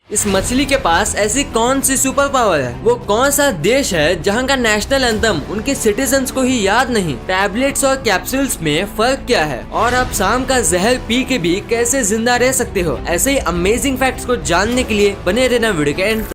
इस मछली के पास ऐसी कौन सी सुपर पावर है? वो कौन सा देश है जहाँ का नेशनल एंथम उनके सिटीजन्स को ही याद नहीं? टैबलेट्स और कैप्सूल्स में फर्क क्या है? और आप शाम का जहर पी के भी कैसे जिंदा रह सकते हो? ऐसे ही अमेजिंग फैक्ट्स को जानने के लिए बने रहना वीडियो के एंड।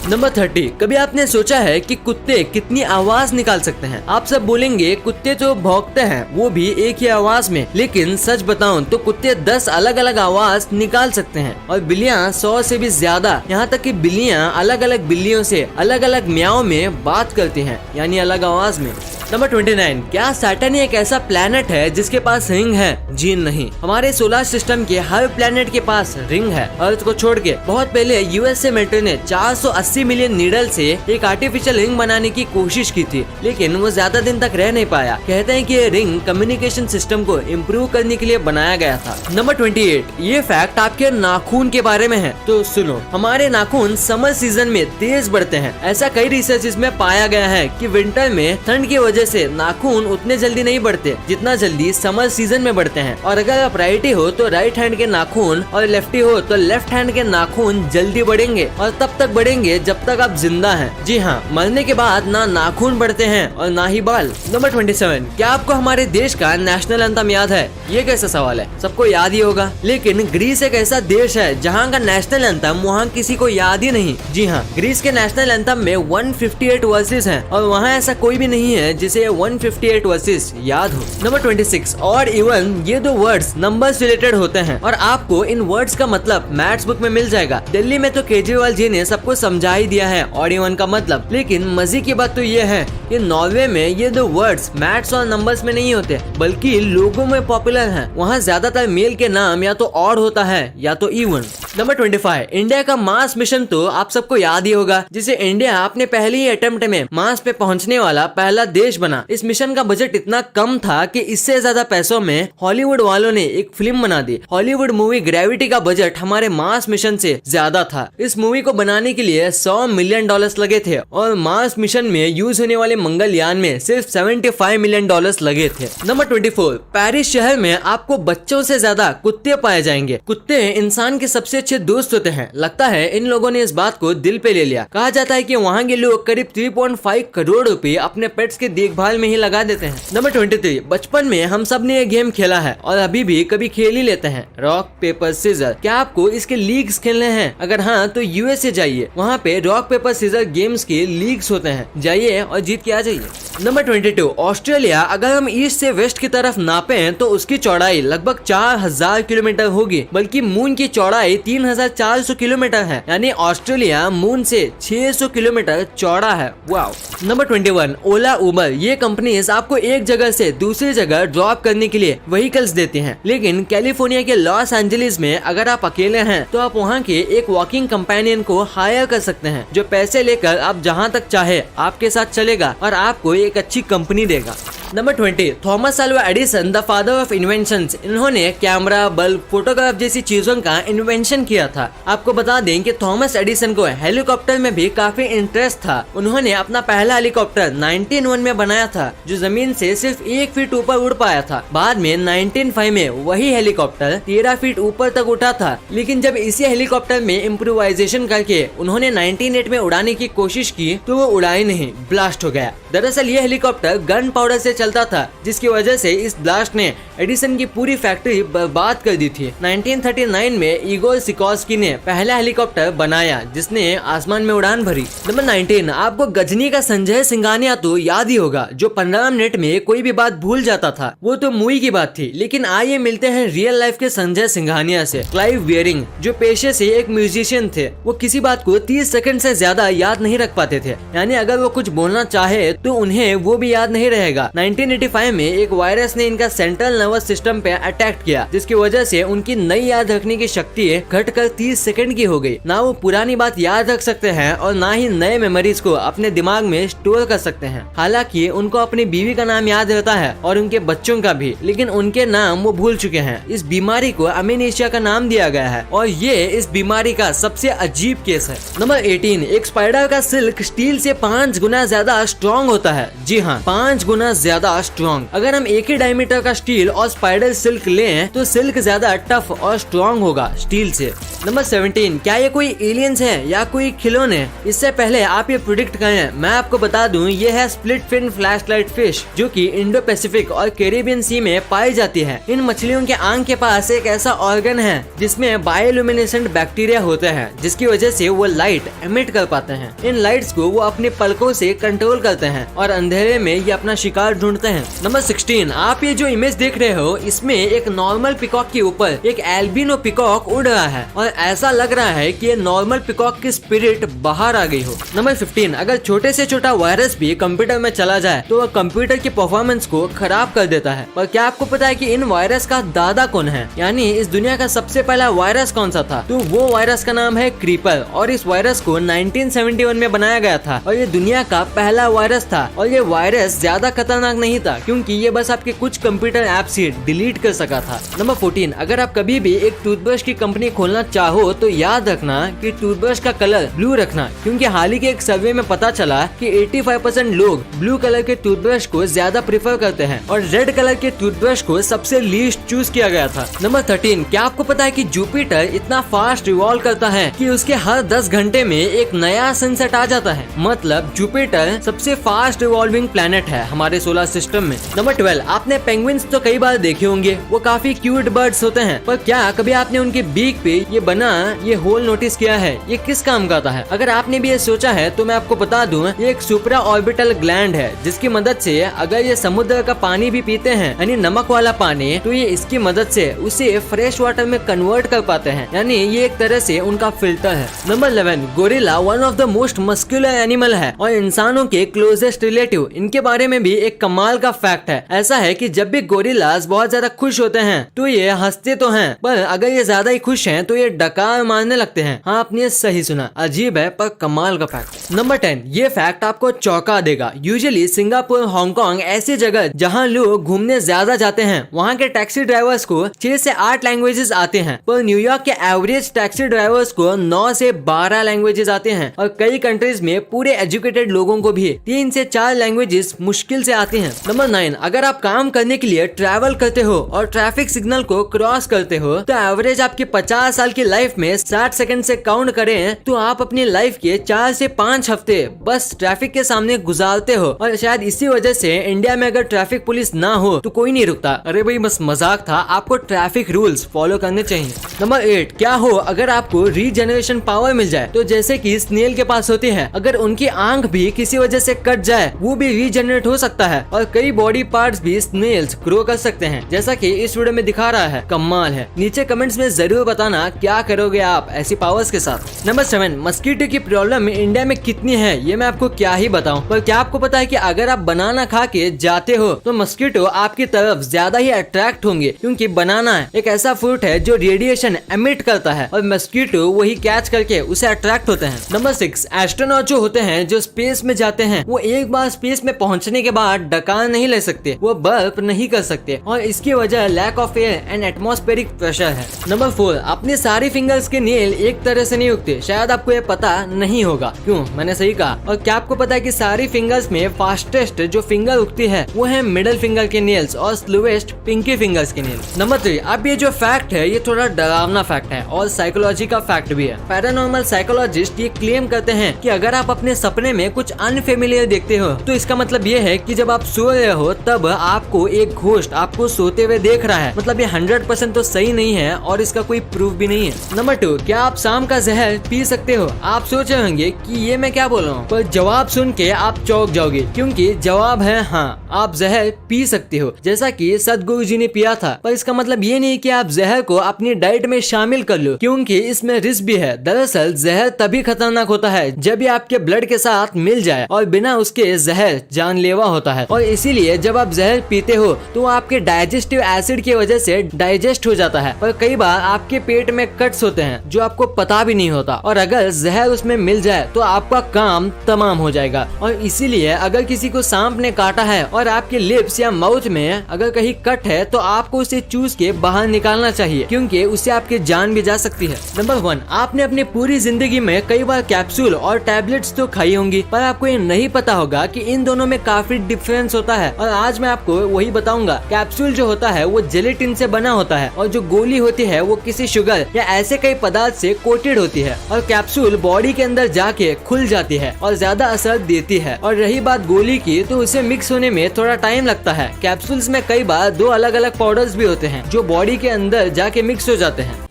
नंबर 30। कभी आपने सोचा है कि कुत्ते कितनी आवाज निकाल सकते हैं? आप सब बोलेंगे कुत्ते तो भौंकते हैं, वो भी एक ही आवाज में, लेकिन सच बताऊं तो कुत्ते 10 अलग अलग आवाज निकाल सकते हैं और बिल्लियां 100 से भी ज्यादा। यहाँ तक कि बिल्लियां अलग अलग बिल्लियों से अलग अलग म्याओं में बात करती हैं, यानी अलग आवाज में। नंबर 29। क्या सैटर्न एक ऐसा प्लेनेट है जिसके पास रिंग है? जी नहीं, हमारे सोलर सिस्टम के हर प्लेनेट के पास रिंग है, अर्थ को छोड़ के। बहुत पहले यूएसए मिलिट्री ने 480 मिलियन नीडल से एक आर्टिफिशियल रिंग बनाने की कोशिश की थी, लेकिन वो ज्यादा दिन तक रह नहीं पाया। कहते हैं कि ये रिंग कम्युनिकेशन सिस्टम को इम्प्रूव करने के लिए बनाया गया था। नंबर 28। ये फैक्ट आपके नाखून के बारे में है, तो सुनो। हमारे नाखून समर सीजन में तेज बढ़ते हैं। ऐसा कई रिसर्च में पाया गया है कि विंटर में ठंड की वजह से नाखून उतने जल्दी नहीं बढ़ते जितना जल्दी समर सीजन में बढ़ते हैं। और अगर आप राइटी हो तो राइट हैंड के नाखून और लेफ्टी हो तो लेफ्ट हैंड के नाखून जल्दी बढ़ेंगे और तब तक बढ़ेंगे जब तक आप जिंदा हैं। जी हाँ, मरने के बाद ना नाखून बढ़ते हैं और ना ही बाल। नंबर 27। क्या आपको हमारे देश का नेशनल एंथम याद है? ये कैसा सवाल है, सबको याद ही होगा। लेकिन ग्रीस एक ऐसा देश है जहाँ का नेशनल एंथम वहाँ किसी को याद ही नहीं। जी हाँ, ग्रीस के नेशनल एंथम में 158 वर्सेस हैं और वहाँ ऐसा कोई भी नहीं है जिसे 158 वर्सेस याद हो। नंबर 26। और इवन ये दो वर्ड्स नंबर्स रिलेटेड होते हैं और आपको इन वर्ड्स का मतलब मैथ्स बुक में मिल जाएगा। दिल्ली में तो केजरीवाल जी ने सबको समझा ही दिया है और इवन का मतलब। लेकिन मजे की बात तो ये है कि नॉर्वे में ये दो वर्ड्स मैथ्स और नंबर्स में नहीं होते बल्कि लोगों में पॉपुलर हैं। वहाँ ज्यादातर मेल के नाम या तो ऑड होता है या तो इवन। नंबर 25। इंडिया का मार्स मिशन तो आप सबको याद ही होगा, जिसे इंडिया अपने पहले ही अटेम्प्ट में मार्स पे पहुंचने वाला पहला देश बना। इस मिशन का बजट इतना कम था कि इससे ज्यादा पैसों में हॉलीवुड वालों ने एक फिल्म बना दी। हॉलीवुड मूवी ग्रेविटी का बजट हमारे मार्स मिशन से ज्यादा था। इस मूवी को बनाने के लिए $100 मिलियन लगे थे और मार्स मिशन में यूज होने वाले मंगलयान में सिर्फ $75 मिलियन लगे थे। नंबर 24। पेरिस शहर में आपको बच्चों से ज्यादा कुत्ते पाए जाएंगे। कुत्ते इंसान के सबसे अच्छे दोस्त होते हैं। लगता है इन लोगों ने इस बात को दिल पे ले लिया। कहा जाता है कि वहाँ के लोग करीब 3.5 करोड़ रुपए अपने पेट्स के देखभाल में ही लगा देते हैं। नंबर 23। बचपन में हम सब ने ये गेम खेला है और अभी भी कभी खेल ही लेते हैं, रॉक पेपर सीजर। क्या आपको इसके लीग्स खेलने हैं? अगर हाँ तो यूएसए जाइए, वहाँ पे रॉक पेपर सीजर गेम्स के लीग्स होते हैं, जाइए और जीत के आ जाइए। नंबर 22। ऑस्ट्रेलिया अगर हम ईस्ट से वेस्ट की तरफ नापे तो उसकी चौड़ाई लगभग 4000 किलोमीटर होगी, बल्कि मून की चौड़ाई 3400 किलोमीटर है, यानी ऑस्ट्रेलिया मून से 600 किलोमीटर चौड़ा है। वाओ। नंबर 21। ओला उबर ये कंपनीज आपको एक जगह से दूसरी जगह ड्रॉप करने के लिए व्हीकल्स देती हैं, लेकिन कैलिफोर्निया के लॉस एंजलिस में अगर आप अकेले हैं तो आप वहाँ के एक वॉकिंग कंपेनियन को हायर कर सकते हैं, जो पैसे लेकर आप जहाँ तक चाहे आपके साथ चलेगा और आपको एक अच्छी कंपनी देगा। Number 20। Thomas Alva Edison the father of inventions. इन्होंने कैमरा, बल्ब, फोटोग्राफ जैसी चीजों का इन्वेंशन किया था। आपको बता दें कि थॉमस एडिसन को हेलीकॉप्टर में भी काफी इंटरेस्ट था। उन्होंने अपना पहला हेलीकॉप्टर 1901 में बनाया था, जो जमीन से सिर्फ 1 फीट ऊपर उड़ पाया था। बाद में 1905 में वही हेलीकॉप्टर 13 फीट ऊपर तक उठा था। लेकिन जब इसी हेलीकॉप्टर में इम्प्रोवाइजेशन करके उन्होंने 1908 में उड़ाने की कोशिश की तो वो उड़ा ही नहीं, ब्लास्ट हो गया। दरअसल ये हेलीकॉप्टर गन पाउडर से चलता था, जिसकी वजह से इस ब्लास्ट ने एडिसन की पूरी फैक्ट्री बर्बाद कर दी थी। 1939 में इगोर सिकोर्स्की ने पहला हेलीकॉप्टर बनाया जिसने आसमान में उड़ान भरी। नंबर 19। आपको गजनी का संजय सिंघानिया तो याद ही होगा, जो 15 मिनट में कोई भी बात भूल जाता था। वो तो मूवी की बात थी, लेकिन आइए मिलते हैं रियल लाइफ के संजय सिंघानिया से। क्लाइव वियरिंग जो पेशे से एक म्यूजिशियन थे, वो किसी बात को 30 सेकंड से ज्यादा याद नहीं रख पाते थे, यानी अगर वो कुछ बोलना चाहे तो उन्हें वो भी याद नहीं रहेगा। 1985 में एक वायरस ने इनका सेंट्रल नर्वस सिस्टम पे अटैक किया, जिसकी वजह से उनकी नई याद रखने की शक्ति घटकर 30 सेकंड की हो गई। ना वो पुरानी बात याद रख सकते हैं और ना ही नए मेमोरीज को अपने दिमाग में स्टोर कर सकते हैं। हालांकि उनको अपनी बीवी का नाम याद रहता है और उनके बच्चों का भी, लेकिन उनके नाम वो भूल चुके हैं। इस बीमारी को अमेनेशिया का नाम दिया गया है और ये इस बीमारी का सबसे अजीब केस है। नंबर 18, एक स्पाइडर का सिल्क स्टील से 5 गुना ज्यादा स्ट्रॉन्ग होता है। जी हाँ, 5 गुना ज्यादा स्ट्रॉन्ग। अगर हम एक ही डायमीटर का स्टील और स्पाइडर सिल्क लें तो सिल्क ज्यादा टफ और स्ट्रॉन्ग होगा स्टील से। नंबर 17, क्या ये कोई एलियंस है या कोई खिलौने? इससे पहले आप ये प्रेडिक्ट करें, मैं आपको बता दूं ये है स्प्लिट फिन फ्लैशलाइट फिश, जो कि इंडो पैसिफिक और कैरिबियन सी में पाई जाती है। इन मछलियों के आंख के पास एक ऐसा ऑर्गन है जिसमें बायोल्यूमिनेसेंट बैक्टीरिया होते हैं, जिसकी वजह से वो लाइट एमिट कर पाते हैं। इन लाइट्स को वो अपने पलकों से कंट्रोल करते हैं और अंधेरे में ये अपना शिकार ढूंढते हैं। नंबर 16, आप ये जो इमेज देख रहे हो इसमें एक नॉर्मल पिकॉक के ऊपर एक एल्बिनो पिकॉक उड़ रहा है और ऐसा लग रहा है कि ये नॉर्मल पिकॉक की स्पिरिट बाहर आ गई हो। नंबर 15, अगर छोटे से छोटा वायरस भी कंप्यूटर में चला जाए तो वह कंप्यूटर की परफॉर्मेंस को खराब कर देता है। पर क्या आपको पता है कि इन वायरस का दादा कौन है, यानी इस दुनिया का सबसे पहला वायरस कौन सा था? तो वो वायरस का नाम है क्रीपर और इस वायरस को 1971 में बनाया गया था और ये दुनिया का पहला वायरस था। और ये वायरस ज्यादा खतरनाक नहीं था क्योंकि ये बस आपके कुछ कंप्यूटर ऐप से डिलीट कर सका था। नंबर 14, अगर आप कभी भी एक टूथब्रश की कंपनी खोलना चाहो तो याद रखना कि टूथब्रश का कलर ब्लू रखना, क्योंकि हाल ही के एक सर्वे में पता चला कि 85% लोग ब्लू कलर के टूथब्रश को ज्यादा प्रेफर करते हैं और रेड कलर के टूथब्रश को सबसे लीस्ट चूज किया गया था। नंबर 13, क्या आपको पता है कि जुपिटर इतना फास्ट रिवॉल्व करता है कि उसके हर 10 घंटे में एक नया सनसेट आ जाता है। मतलब जुपिटर सबसे फास्ट रिवॉल्विंग प्लेनेट है हमारे सोलर सिस्टम में। नंबर 12, आपने पेंगुइन्स तो कई बार देखे होंगे, वो काफी क्यूट बर्ड्स होते हैं, पर क्या कभी आपने उनके बीक पे ये होल नोटिस किया है? ये किस काम का है? अगर आपने भी ये सोचा है तो मैं आपको बता दूं, ये एक सुप्रा ऑर्बिटल ग्लैंड है जिसकी मदद से अगर ये समुद्र का पानी भी पीते हैं, यानी नमक वाला पानी, तो ये इसकी मदद से उसे फ्रेश वाटर में कन्वर्ट कर पाते हैं, यानी ये एक तरह से उनका फिल्टर है। Number 11, gorilla one of the most muscular animal है और इंसानों के क्लोजेस्ट रिलेटिव। इनके बारे में भी एक कमाल का फैक्ट है। ऐसा है कि जब भी गोरिल्लास बहुत ज्यादा खुश होते हैं तो ये हंसते तो हैं, पर अगर ये ज्यादा ही खुश हैं तो ये डकार मारने लगते हैं। हाँ, आपने सही सुना, अजीब है पर कमाल का फैक्ट। नंबर 10, ये फैक्ट आपको चौंका देगा। यूजुअली सिंगापुर, हांगकांग ऐसी जगह जहाँ लोग घूमने ज्यादा जाते हैं, वहाँ के टैक्सी ड्राइवर्स को 6 से 8 लैंग्वेजेस आते हैं, पर न्यूयॉर्क के एवरेज टैक्सी ड्राइवर्स को 9 से 12 लैंग्वेजेस आते हैं और कई कंट्रीज में पूरे एजुकेटेड लोगों को भी 3 से 4 लैंग्वेजेस मुश्किल से आती हैं। नंबर 9, अगर आप काम करने के लिए ट्रैवल करते हो और ट्रैफिक सिग्नल को क्रॉस करते हो तो एवरेज आपकी 50 साल की लाइफ में 60 सेकंड से काउंट करें तो आप अपनी लाइफ के 4 से 5 हफ्ते बस ट्रैफिक के सामने गुजारते हो। और शायद इसी वजह से इंडिया में अगर ट्रैफिक पुलिस ना हो तो कोई नहीं रुकता। अरे भाई बस मजाक था, आपको ट्रैफिक रूल्स फॉलो करने चाहिए। नंबर 8, क्या हो अगर आपको रीजनरेशन पावर मिल जाए? तो जैसे कि स्नेल के पास होती है, अगर उनकी आंख भी किसी वजह से कट जाए वो भी रीजनरेट हो सकता है और कई बॉडी पार्ट्स भी स्नेल्स ग्रो कर सकते हैं, जैसा कि इस वीडियो में दिखा रहा है। कमाल है। नीचे कमेंट्स में जरूर बताना क्या करोगे आप ऐसी पावर्स के साथ। नंबर 7, मस्कीटो की प्रॉब्लम इंडिया में कितनी है ये मैं आपको क्या ही बताऊं, पर क्या आपको पता है कि अगर आप बनाना खा के जाते हो तो मस्कीटो आपकी तरफ ज्यादा ही अट्रैक्ट होंगे, क्योंकि बनाना एक ऐसा फ्रूट है जो रेडिएशन एमिट करता है और मस्कीटो वही कैच करके उसे अट्रैक्ट होते हैं। नंबर 6, एस्ट्रोनॉट जो होते हैं जो स्पेस में जाते हैं वो एक बार स्पेस में पहुंचने के बाद डकार नहीं ले सकते, वो बर्फ नहीं कर सकते और इसकी वजह lack of air and atmospheric pressure है। नंबर 4, अपने सारी फिंगर्स के नेल एक तरह से नहीं उगते। शायद आपको ये पता नहीं होगा, क्यों? मैंने सही कहा। और क्या आपको पता है कि सारी फिंगर्स में फास्टेस्ट जो फिंगर उगती है वो है मिडिल फिंगर के नेल्स और स्लोएस्ट पिंकी फिंगर्स के नेल्स। नंबर 3, अब ये जो फैक्ट है ये थोड़ा डरावना फैक्ट है और साइकोलॉजी का फैक्ट भी है। पैरानॉर्मल साइकोलॉजिस्ट ये क्लेम करते हैं कि अगर आप अपने सपने में कुछ अनफेमिलियर देखते हो तो इसका मतलब ये है कि जब आप सो रहे हो तब आपको एक घोस्ट आपको सोते हुए देख रहा है। मतलब ये 100% तो सही नहीं है और इसका कोई प्रूफ भी नहीं है। नंबर 2, क्या आप शाम का जहर पी सकते हो? आप सोच रहे होंगे कि ये मैं क्या बोल रहा हूँ, पर जवाब सुन के आप चौंक जाओगे, क्योंकि जवाब है हाँ, आप जहर पी सकते हो, जैसा कि सदगुरु जी ने पिया था। पर इसका मतलब ये नहीं कि आप जहर को अपनी डाइट में शामिल कर लो, क्योंकि इसमें रिस्क भी है। दरअसल जहर तभी खतरनाक होता है जब ये आपके ब्लड के साथ मिल जाए और बिना उसके जहर जानलेवा होता है और इसीलिए जब आप जहर पीते हो तो आपके डाइजेस्टिव एसिड की वजह से डाइजेस्ट हो जाता है और कई बार आपके पेट में कट्स होते हैं जो आपको पता भी नहीं होता, और अगर जहर उसमें मिल जाए तो आपका काम तमाम हो जाएगा। और इसीलिए अगर किसी को सांप ने काटा है और आपके लिप्स या माउथ में अगर कहीं कट है तो आपको उसे चूस के बाहर निकालना चाहिए, क्योंकि उससे आपकी जान भी जा सकती है। नंबर 1, आपने अपनी पूरी जिंदगी में कई बार कैप्सूल और टैबलेट्स तो खाई होंगी, पर आपको ये नहीं पता होगा कि इन दोनों में काफी डिफरेंस होता है। और आज मैं आपको वही बताऊंगा। कैप्सूल जो होता है वो जेलेटिन से बना होता है और जो गोली होती है वो किसी शुगर या ऐसे कई पदार्थ से कोटेड होती है, और कैप्सूल बॉडी के अंदर जाके खुल जाती है और ज्यादा असर देती है। और रही बात गोली की, तो उसे मिक्स होने में थोड़ा टाइम लगता है। कैप्सूल्स में कई बार 2 अलग अलग पाउडर्स भी होते हैं जो बॉडी के अंदर जाके मिक्स हो जाते हैं।